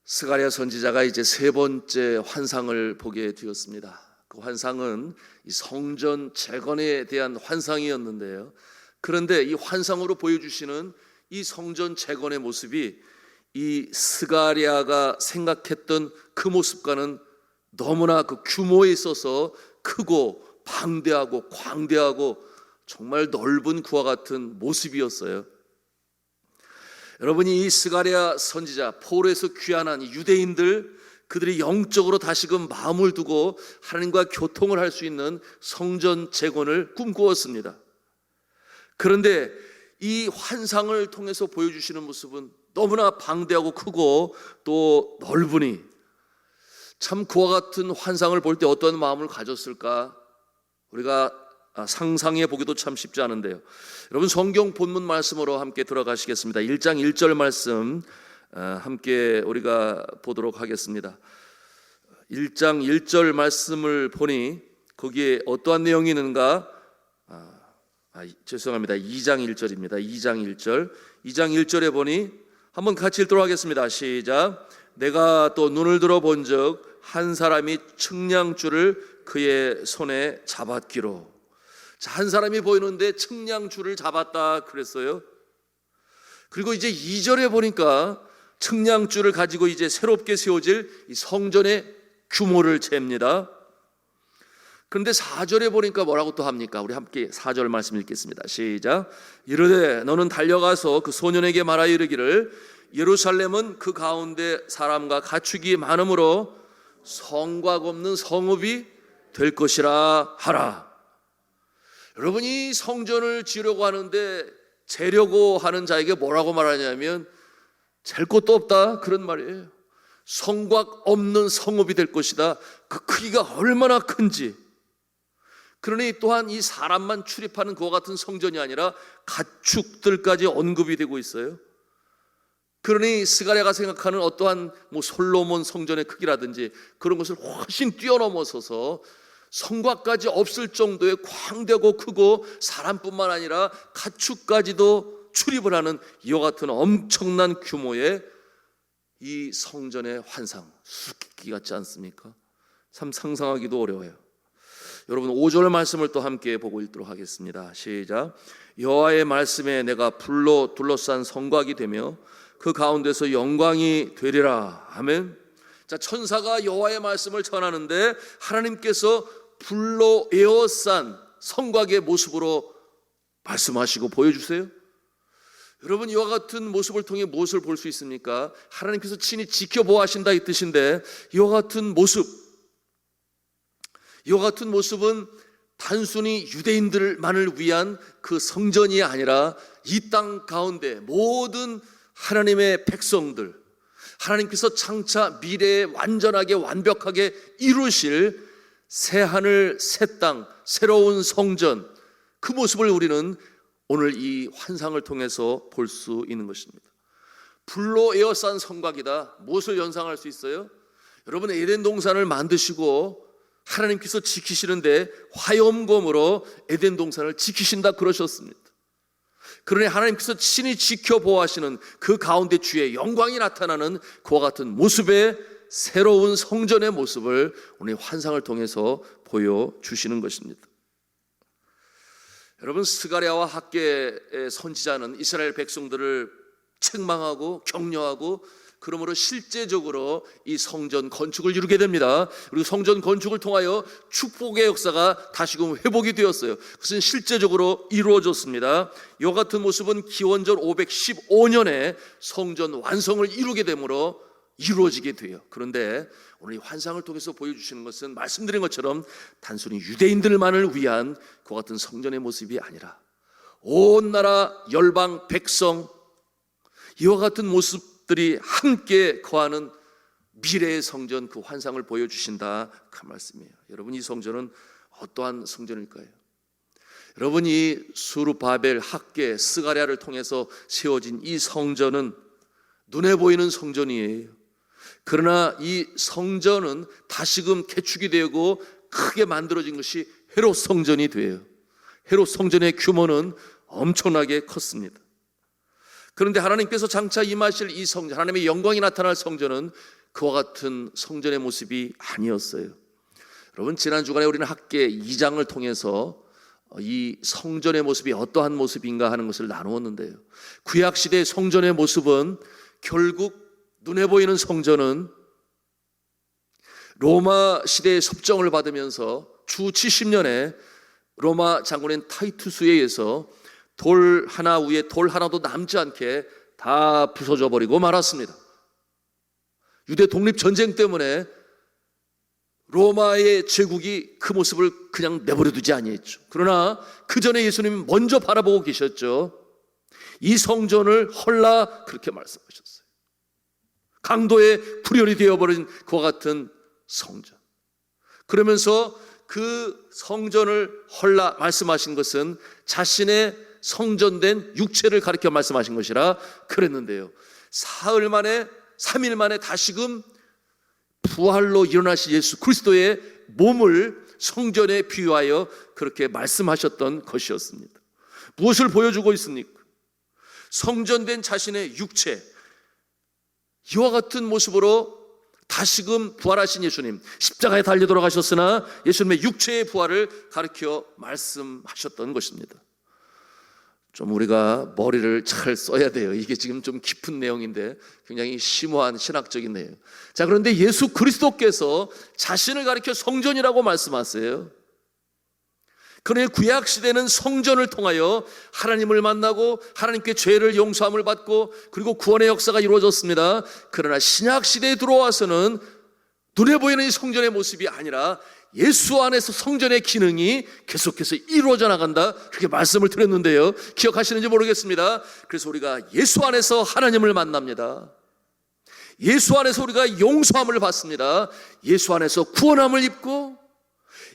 스가랴 선지자가 이제 세 번째 환상을 보게 되었습니다. 그 환상은 이 성전 재건에 대한 환상이었는데요. 그런데 이 환상으로 보여주시는 이 성전 재건의 모습이 이 스가랴가 생각했던 그 모습과는 너무나 그 규모에 있어서 크고 방대하고 광대하고 정말 넓은 구와 같은 모습이었어요. 여러분이 이 스가랴 선지자, 포로에서 귀환한 유대인들, 그들이 영적으로 다시금 마음을 두고 하나님과 교통을 할 수 있는 성전 재건을 꿈꾸었습니다. 그런데 이 환상을 통해서 보여주시는 모습은 너무나 방대하고 크고 또 넓으니 참 그와 같은 환상을 볼 때 어떤 마음을 가졌을까 우리가 상상해 보기도 참 쉽지 않은데요. 여러분, 성경 본문 말씀으로 함께 들어가시겠습니다. 1장 1절 말씀 함께 우리가 보도록 하겠습니다. 1장 1절 말씀을 보니 거기에 어떠한 내용이 있는가? 죄송합니다. 2장 1절입니다. 2장 1절. 2장 1절에 보니 한번 같이 읽도록 하겠습니다. 시작. 내가 또 눈을 들어 본 적 한 사람이 측량줄을 그의 손에 잡았기로. 자, 한 사람이 보이는데 측량줄을 잡았다 그랬어요. 그리고 이제 2절에 보니까 측량줄을 가지고 이제 새롭게 세워질 이 성전의 규모를 잽니다. 그런데 4절에 보니까 뭐라고 또 합니까? 우리 함께 4절 말씀 읽겠습니다. 시작. 이르되 너는 달려가서 그 소년에게 말하여 이르기를 예루살렘은 그 가운데 사람과 가축이 많으므로 성곽 없는 성읍이 될 것이라 하라. 여러분이 성전을 지으려고 하는데 재려고 하는 자에게 뭐라고 말하냐면 잴 곳도 없다 그런 말이에요. 성곽 없는 성읍이 될 것이다. 그 크기가 얼마나 큰지. 그러니 또한 이 사람만 출입하는 그와 같은 성전이 아니라 가축들까지 언급이 되고 있어요. 그러니 스가랴가 생각하는 어떠한 솔로몬 성전의 크기라든지 그런 것을 훨씬 뛰어넘어서서 성곽까지 없을 정도의 광대고 크고 사람뿐만 아니라 가축까지도 출입을 하는 이와 같은 엄청난 규모의 이 성전의 환상, 수수께끼 같지 않습니까? 참 상상하기도 어려워요. 여러분, 5절 말씀을 또 함께 보고 읽도록 하겠습니다. 시작. 여호와의 말씀에 내가 불로 둘러싼 성곽이 되며 그 가운데서 영광이 되리라. 아멘. 자, 천사가 여호와의 말씀을 전하는데 하나님께서 불로 에워싼 성곽의 모습으로 말씀하시고 보여주세요. 여러분, 이와 같은 모습을 통해 무엇을 볼 수 있습니까? 하나님께서 친히 지켜보아하신다 이 뜻인데, 이와 같은 모습은 단순히 유대인들만을 위한 그 성전이 아니라 이 땅 가운데 모든 하나님의 백성들, 하나님께서 장차 미래에 완전하게 완벽하게 이루실 새하늘 새 땅 새로운 성전, 그 모습을 우리는 오늘 이 환상을 통해서 볼 수 있는 것입니다. 불로 에워싼 성곽이다. 무엇을 연상할 수 있어요? 여러분, 에덴 동산을 만드시고 하나님께서 지키시는데 화염검으로 에덴 동산을 지키신다 그러셨습니다. 그러니 하나님께서 친히 지켜보아하시는 그 가운데 주의 영광이 나타나는 그와 같은 모습의 새로운 성전의 모습을 오늘 환상을 통해서 보여주시는 것입니다. 여러분, 스가랴와 학개의 선지자는 이스라엘 백성들을 책망하고 격려하고 그러므로 실제적으로 이 성전 건축을 이루게 됩니다. 그리고 성전 건축을 통하여 축복의 역사가 다시금 회복이 되었어요. 그것은 실제적으로 이루어졌습니다. 이와 같은 모습은 기원전 515년에 성전 완성을 이루게 되므로 이루어지게 돼요. 그런데 오늘 이 환상을 통해서 보여주시는 것은 말씀드린 것처럼 단순히 유대인들만을 위한 그와 같은 성전의 모습이 아니라 온 나라 열방 백성, 이와 같은 모습들이 함께 거하는 미래의 성전, 그 환상을 보여주신다 그 말씀이에요. 여러분, 이 성전은 어떠한 성전일까요? 여러분, 이 스룹바벨, 학개, 스가랴를 통해서 세워진 이 성전은 눈에 보이는 성전이에요. 그러나 이 성전은 다시금 개축이 되고 크게 만들어진 것이 헤롯 성전이 돼요. 헤롯 성전의 규모는 엄청나게 컸습니다. 그런데 하나님께서 장차 임하실 이 성전, 하나님의 영광이 나타날 성전은 그와 같은 성전의 모습이 아니었어요. 여러분, 지난 주간에 우리는 학계 2장을 통해서 이 성전의 모습이 어떠한 모습인가 하는 것을 나누었는데요, 구약시대의 성전의 모습은 결국 눈에 보이는 성전은 로마 시대의 섭정을 받으면서 주 70년에 로마 장군인 타이투스에 의해서 돌 하나 위에 돌 하나도 남지 않게 다 부서져 버리고 말았습니다. 유대 독립전쟁 때문에 로마의 제국이 그 모습을 그냥 내버려 두지 아니했죠. 그러나 그 전에 예수님이 먼저 바라보고 계셨죠. 이 성전을 헐라, 그렇게 말씀하셨어요. 강도의 불혈이 되어버린 그와 같은 성전. 그러면서 그 성전을 헐라 말씀하신 것은 자신의 성전된 육체를 가리켜 말씀하신 것이라 그랬는데요, 사흘 만에 3일 만에 다시금 부활로 일어나신 예수 그리스도의 몸을 성전에 비유하여 그렇게 말씀하셨던 것이었습니다. 무엇을 보여주고 있습니까? 성전된 자신의 육체, 이와 같은 모습으로 다시금 부활하신 예수님, 십자가에 달려 돌아가셨으나 예수님의 육체의 부활을 가리켜 말씀하셨던 것입니다. 좀 우리가 머리를 잘 써야 돼요. 이게 지금 좀 깊은 내용인데 굉장히 심오한 신학적인 내용. 자, 그런데 예수 그리스도께서 자신을 가리켜 성전이라고 말씀하세요. 그런데 구약 시대는 성전을 통하여 하나님을 만나고 하나님께 죄를 용서함을 받고 그리고 구원의 역사가 이루어졌습니다. 그러나 신약 시대에 들어와서는 눈에 보이는 이 성전의 모습이 아니라 예수 안에서 성전의 기능이 계속해서 이루어져 나간다, 그렇게 말씀을 드렸는데요, 기억하시는지 모르겠습니다. 그래서 우리가 예수 안에서 하나님을 만납니다. 예수 안에서 우리가 용서함을 받습니다. 예수 안에서 구원함을 입고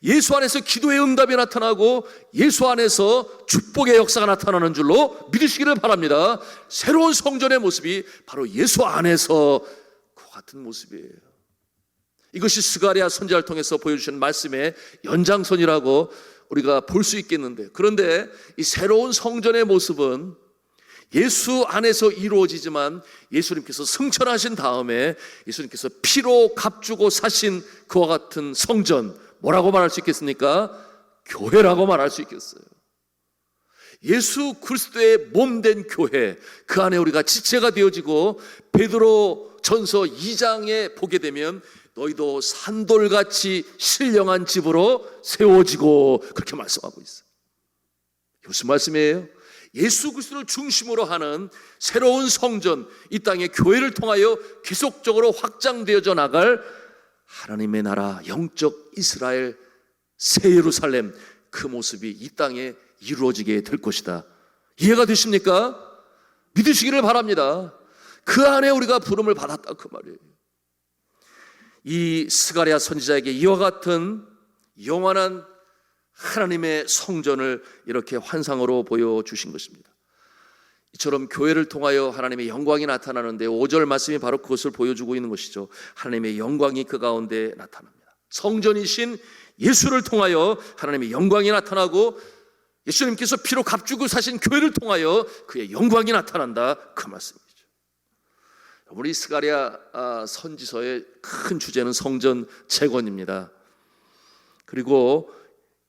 예수 안에서 기도의 응답이 나타나고 예수 안에서 축복의 역사가 나타나는 줄로 믿으시기를 바랍니다. 새로운 성전의 모습이 바로 예수 안에서 그 같은 모습이에요. 이것이 스가랴 선지자를 통해서 보여주신 말씀의 연장선이라고 우리가 볼 수 있겠는데, 그런데 이 새로운 성전의 모습은 예수 안에서 이루어지지만 예수님께서 승천하신 다음에 예수님께서 피로 값주고 사신 그와 같은 성전, 뭐라고 말할 수 있겠습니까? 교회라고 말할 수 있겠어요. 예수 그리스도의 몸된 교회, 그 안에 우리가 지체가 되어지고, 베드로 전서 2장에 보게 되면 너희도 산돌같이 신령한 집으로 세워지고, 그렇게 말씀하고 있어요. 무슨 말씀이에요? 예수 그리스도를 중심으로 하는 새로운 성전, 이 땅의 교회를 통하여 계속적으로 확장되어져 나갈 하나님의 나라, 영적 이스라엘, 새 예루살렘, 그 모습이 이 땅에 이루어지게 될 것이다. 이해가 되십니까? 믿으시기를 바랍니다. 그 안에 우리가 부름을 받았다, 그 말이에요. 이 스가랴 선지자에게 이와 같은 영원한 하나님의 성전을 이렇게 환상으로 보여주신 것입니다. 이처럼 교회를 통하여 하나님의 영광이 나타나는데 5절 말씀이 바로 그것을 보여주고 있는 것이죠. 하나님의 영광이 그 가운데 나타납니다. 성전이신 예수를 통하여 하나님의 영광이 나타나고, 예수님께서 피로 값주고 사신 교회를 통하여 그의 영광이 나타난다, 그 말씀이죠. 우리 스가랴 선지서의 큰 주제는 성전 재건입니다. 그리고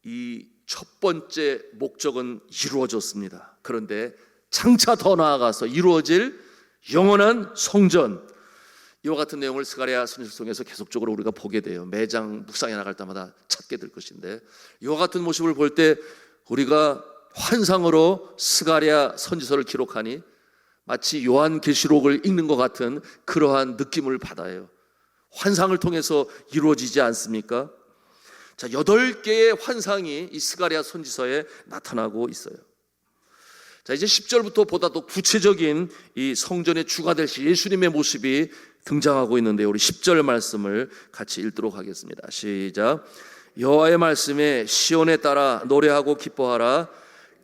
이 첫 번째 목적은 이루어졌습니다. 그런데 장차 더 나아가서 이루어질 영원한 성전, 이와 같은 내용을 스가랴 선지서를 통해서 계속적으로 우리가 보게 돼요. 매장 묵상해 나갈 때마다 찾게 될 것인데, 이와 같은 모습을 볼 때 우리가 환상으로 스가랴 선지서를 기록하니 마치 요한계시록을 읽는 것 같은 그러한 느낌을 받아요. 환상을 통해서 이루어지지 않습니까? 자, 8개의 환상이 이 스가랴 선지서에 나타나고 있어요. 자, 이제 10절부터 보다 더 구체적인 이 성전의 주가 되실 예수님의 모습이 등장하고 있는데, 우리 10절 말씀을 같이 읽도록 하겠습니다. 시작. 여호와의 말씀에 시온에 따라 노래하고 기뻐하라.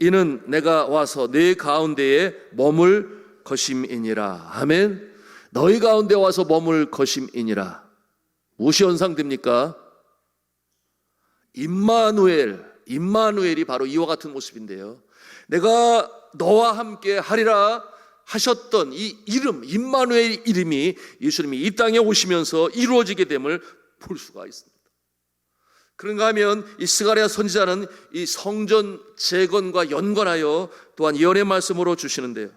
이는 내가 와서 내 가운데에 머물 것임이니라. 아멘. 너희 가운데 와서 머물 것임이니라. 무엇이 연상됩니까? 임마누엘이 바로 이와 같은 모습인데요, 내가 너와 함께 하리라. 하셨던 이 이름, 임마누엘 이름이 예수님이 이 땅에 오시면서 이루어지게 됨을 볼 수가 있습니다. 그런가 하면 이 스가랴 선지자는 이 성전 재건과 연관하여 또한 예언의 말씀으로 주시는데요,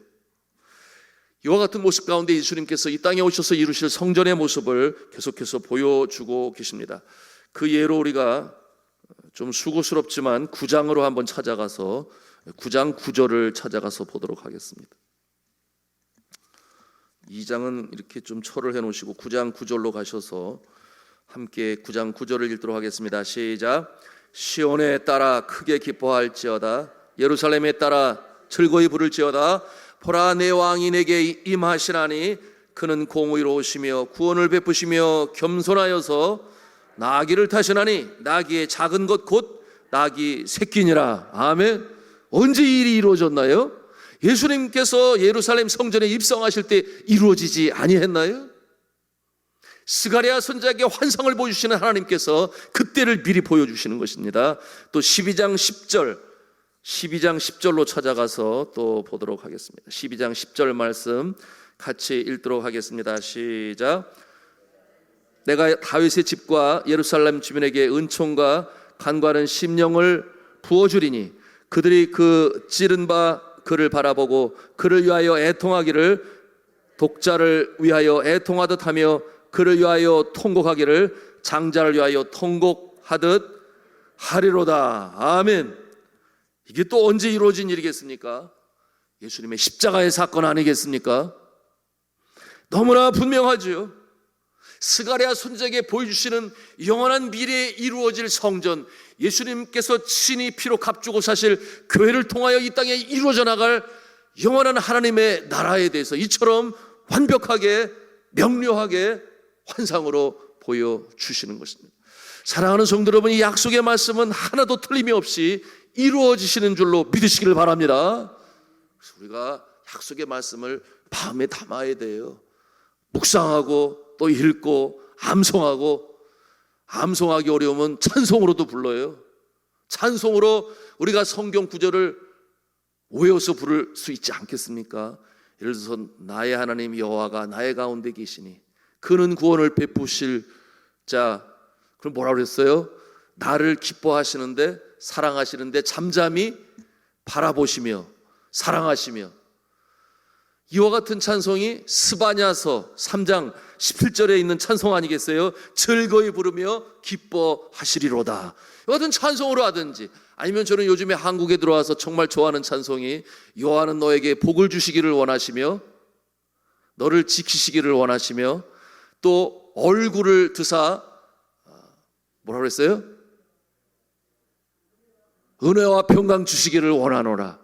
이와 같은 모습 가운데 예수님께서 이 땅에 오셔서 이루실 성전의 모습을 계속해서 보여주고 계십니다. 그 예로 우리가 좀 수고스럽지만 9장으로 한번 찾아가서 9장 9절을 찾아가서 보도록 하겠습니다. 2장은 이렇게 좀 철을 해놓으시고 9장 9절로 가셔서 함께 9장 9절을 읽도록 하겠습니다. 시작. 시온에 따라 크게 기뻐할지어다, 예루살렘에 따라 즐거이 부를지어다. 보라, 내 왕이 내게 임하시나니 그는 공의로우시며 구원을 베푸시며 겸손하여서 나귀를 타시나니 나귀의 작은 것 곧 나귀 새끼니라. 아멘. 언제 이 일이 이루어졌나요? 예수님께서 예루살렘 성전에 입성하실 때 이루어지지 아니했나요? 스가랴 선지자에게 환상을 보여주시는 하나님께서 그때를 미리 보여주시는 것입니다. 또 12장 10절로 찾아가서 또 보도록 하겠습니다. 12장 10절 말씀 같이 읽도록 하겠습니다. 시작. 내가 다윗의 집과 예루살렘 주민에게 은총과 간과하는 심령을 부어주리니 그들이 그 찌른 바 그를 바라보고 그를 위하여 애통하기를, 독자를 위하여 애통하듯 하며 그를 위하여 통곡하기를 장자를 위하여 통곡하듯 하리로다. 아멘. 이게 또 언제 이루어진 일이겠습니까? 예수님의 십자가의 사건 아니겠습니까? 너무나 분명하죠. 스가랴 선지자에게 보여주시는 영원한 미래에 이루어질 성전, 예수님께서 친히 피로 값주고 사실 교회를 통하여 이 땅에 이루어져 나갈 영원한 하나님의 나라에 대해서 이처럼 완벽하게 명료하게 환상으로 보여주시는 것입니다. 사랑하는 성도 여러분, 이 약속의 말씀은 하나도 틀림이 없이 이루어지시는 줄로 믿으시기를 바랍니다. 그래서 우리가 약속의 말씀을 마음에 담아야 돼요. 묵상하고 또 읽고 암송하기 어려우면 찬송으로도 불러요. 찬송으로 우리가 성경 구절을 외워서 부를 수 있지 않겠습니까? 예를 들어서 나의 하나님 여호와가 나의 가운데 계시니 그는 구원을 베푸실 자. 그럼 뭐라고 그랬어요? 나를 기뻐하시는데 사랑하시는데 잠잠히 바라보시며 사랑하시며. 이와 같은 찬송이 스바냐서 3장 17절에 있는 찬송 아니겠어요? 즐거이 부르며 기뻐하시리로다. 이와 같은 찬송으로 하든지, 아니면 저는 요즘에 한국에 들어와서 정말 좋아하는 찬송이 여호와는 너에게 복을 주시기를 원하시며 너를 지키시기를 원하시며 또 얼굴을 드사 뭐라고 그랬어요? 은혜와 평강 주시기를 원하노라.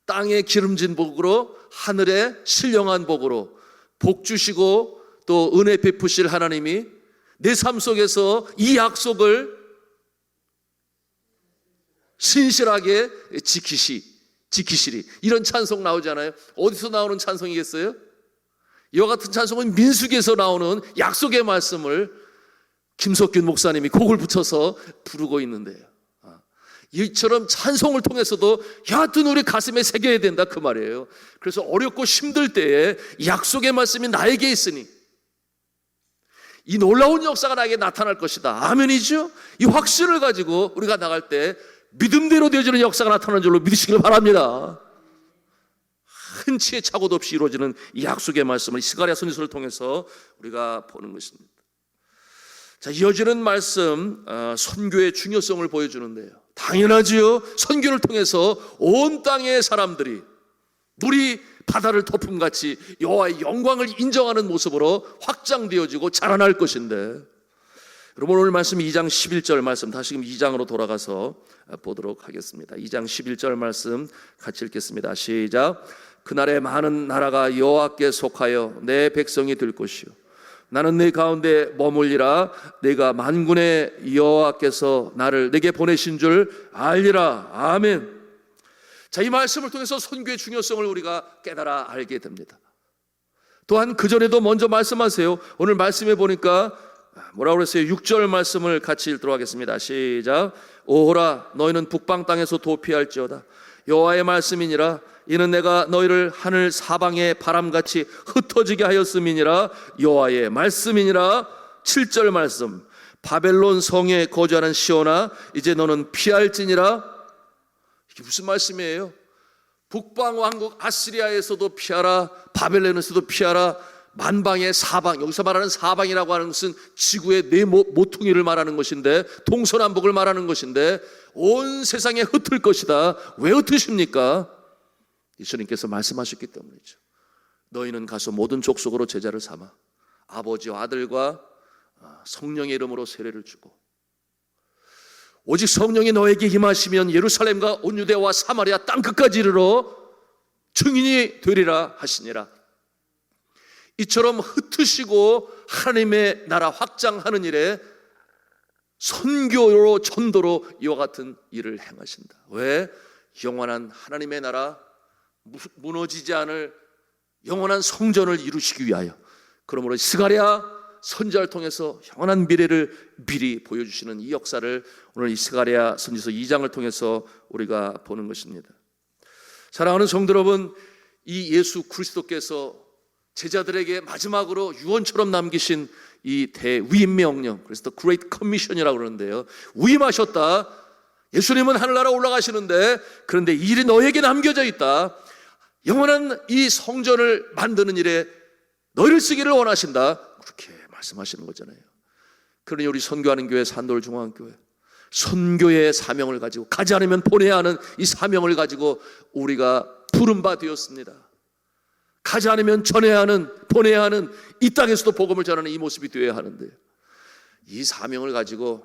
땅에 기름진 복으로 하늘에 신령한 복으로 복 주시고 또 은혜 베푸실 하나님이 내 삶 속에서 이 약속을 신실하게 지키시리. 이런 찬송 나오잖아요. 어디서 나오는 찬송이겠어요? 이와 같은 찬송은 민수기에서 나오는 약속의 말씀을 김석균 목사님이 곡을 붙여서 부르고 있는데요. 이처럼 찬송을 통해서도 여하튼 우리 가슴에 새겨야 된다 그 말이에요. 그래서 어렵고 힘들 때에 약속의 말씀이 나에게 있으니 이 놀라운 역사가 나에게 나타날 것이다. 아멘이죠? 이 확신을 가지고 우리가 나갈 때 믿음대로 되어지는 역사가 나타나는 줄로 믿으시길 바랍니다. 흔치의 착오도 없이 이루어지는 이 약속의 말씀을 스가랴 선지서를 통해서 우리가 보는 것입니다. 자, 이어지는 말씀, 선교의 중요성을 보여주는데요. 당연하지요. 선교를 통해서 온 땅의 사람들이 물이 바다를 덮음같이 여호와의 영광을 인정하는 모습으로 확장되어지고 자라날 것인데, 여러분 오늘 말씀 2장 11절 말씀 다시금 2장으로 돌아가서 보도록 하겠습니다. 2장 11절 말씀 같이 읽겠습니다. 시작. 그날에 많은 나라가 여호와께 속하여 내 백성이 될 것이요 나는 내 가운데 머물리라. 내가 만군의 여호와께서 나를 내게 보내신 줄 알리라. 아멘. 자, 이 말씀을 통해서 선교의 중요성을 우리가 깨달아 알게 됩니다. 또한 그전에도 먼저 말씀하세요. 오늘 말씀해 보니까 뭐라고 그랬어요? 6절 말씀을 같이 읽도록 하겠습니다. 시작. 오호라 너희는 북방 땅에서 도피할지어다. 여호와의 말씀이니라. 이는 내가 너희를 하늘 사방의 바람같이 흩어지게 하였음이니라. 여호와의 말씀이니라. 7절 말씀. 바벨론 성에 거주하는 시온아, 이제 너는 피할지니라. 이게 무슨 말씀이에요? 북방 왕국 아시리아에서도 피하라, 바벨론에서도 피하라. 만방의 사방, 여기서 말하는 사방이라고 하는 것은 지구의 네 모퉁이를 말하는 것인데, 동서남북을 말하는 것인데, 온 세상에 흩을 것이다. 왜 흩으십니까? 예수님께서 말씀하셨기 때문이죠. 너희는 가서 모든 족속으로 제자를 삼아 아버지와 아들과 성령의 이름으로 세례를 주고, 오직 성령이 너에게 임하시면 예루살렘과 온 유대와 사마리아 땅 끝까지 이르러 증인이 되리라 하시니라. 이처럼 흩으시고 하나님의 나라 확장하는 일에 선교로 전도로 이와 같은 일을 행하신다. 왜? 영원한 하나님의 나라, 무너지지 않을 영원한 성전을 이루시기 위하여. 그러므로 스가랴 선지자를 통해서 영원한 미래를 미리 보여주시는 이 역사를 오늘 이 스가랴 선지서 2장을 통해서 우리가 보는 것입니다. 사랑하는 성도 여러분, 이 예수 그리스도께서 제자들에게 마지막으로 유언처럼 남기신 이 대위임 명령, 그래서 The Great Commission이라고 그러는데요, 위임하셨다. 예수님은 하늘나라 올라가시는데, 그런데 이 일이 너에게 남겨져 있다. 영원한 이 성전을 만드는 일에 너희를 쓰기를 원하신다. 그렇게 말씀하시는 거잖아요. 그러니 우리 선교하는 교회, 산돌 중앙교회, 선교의 사명을 가지고, 가지 않으면 보내야 하는 이 사명을 가지고 우리가 부른 바 되었습니다. 가지 않으면 전해야 하는, 보내야 하는, 이 땅에서도 복음을 전하는 이 모습이 되어야 하는데, 이 사명을 가지고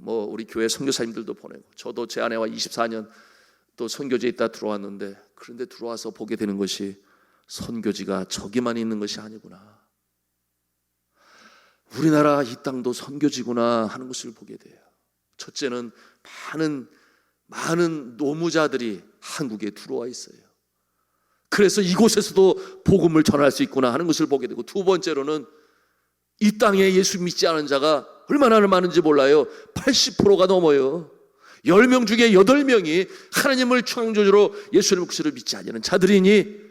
우리 교회 선교사님들도 보내고, 저도 제 아내와 24년 또 선교지에 있다 들어왔는데, 그런데 들어와서 보게 되는 것이 선교지가 저기만 있는 것이 아니구나, 우리나라 이 땅도 선교지구나 하는 것을 보게 돼요. 첫째는 많은 노무자들이 한국에 들어와 있어요. 그래서 이곳에서도 복음을 전할 수 있구나 하는 것을 보게 되고, 두 번째로는 이 땅에 예수 믿지 않은 자가 얼마나 많은지 몰라요. 80%가 넘어요. 10명 중에 8명이 하나님을 창조주로 예수님 그리스도를 믿지 않는 자들이니,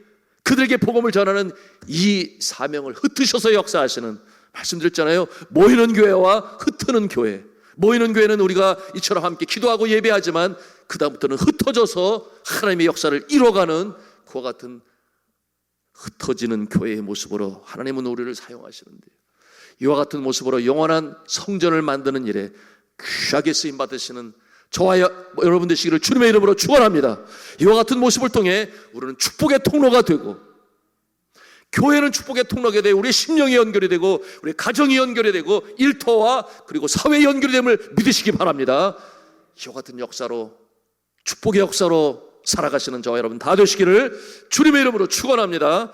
그들에게 복음을 전하는 이 사명을 흩으셔서 역사하시는, 말씀드렸잖아요. 모이는 교회와 흩트는 교회. 모이는 교회는 우리가 이처럼 함께 기도하고 예배하지만, 그 다음부터는 흩어져서 하나님의 역사를 이뤄가는 그와 같은 흩어지는 교회의 모습으로 하나님은 우리를 사용하시는데요, 이와 같은 모습으로 영원한 성전을 만드는 일에 귀하게 쓰임 받으시는 저와 여러분 되시기를 주님의 이름으로 축원합니다. 이와 같은 모습을 통해 우리는 축복의 통로가 되고, 교회는 축복의 통로가 되고, 우리의 심령이 연결이 되고, 우리의 가정이 연결이 되고, 일터와 그리고 사회의 연결이 됨을 믿으시기 바랍니다. 이와 같은 역사로, 축복의 역사로 살아가시는 저와 여러분 다 되시기를 주님의 이름으로 축원합니다.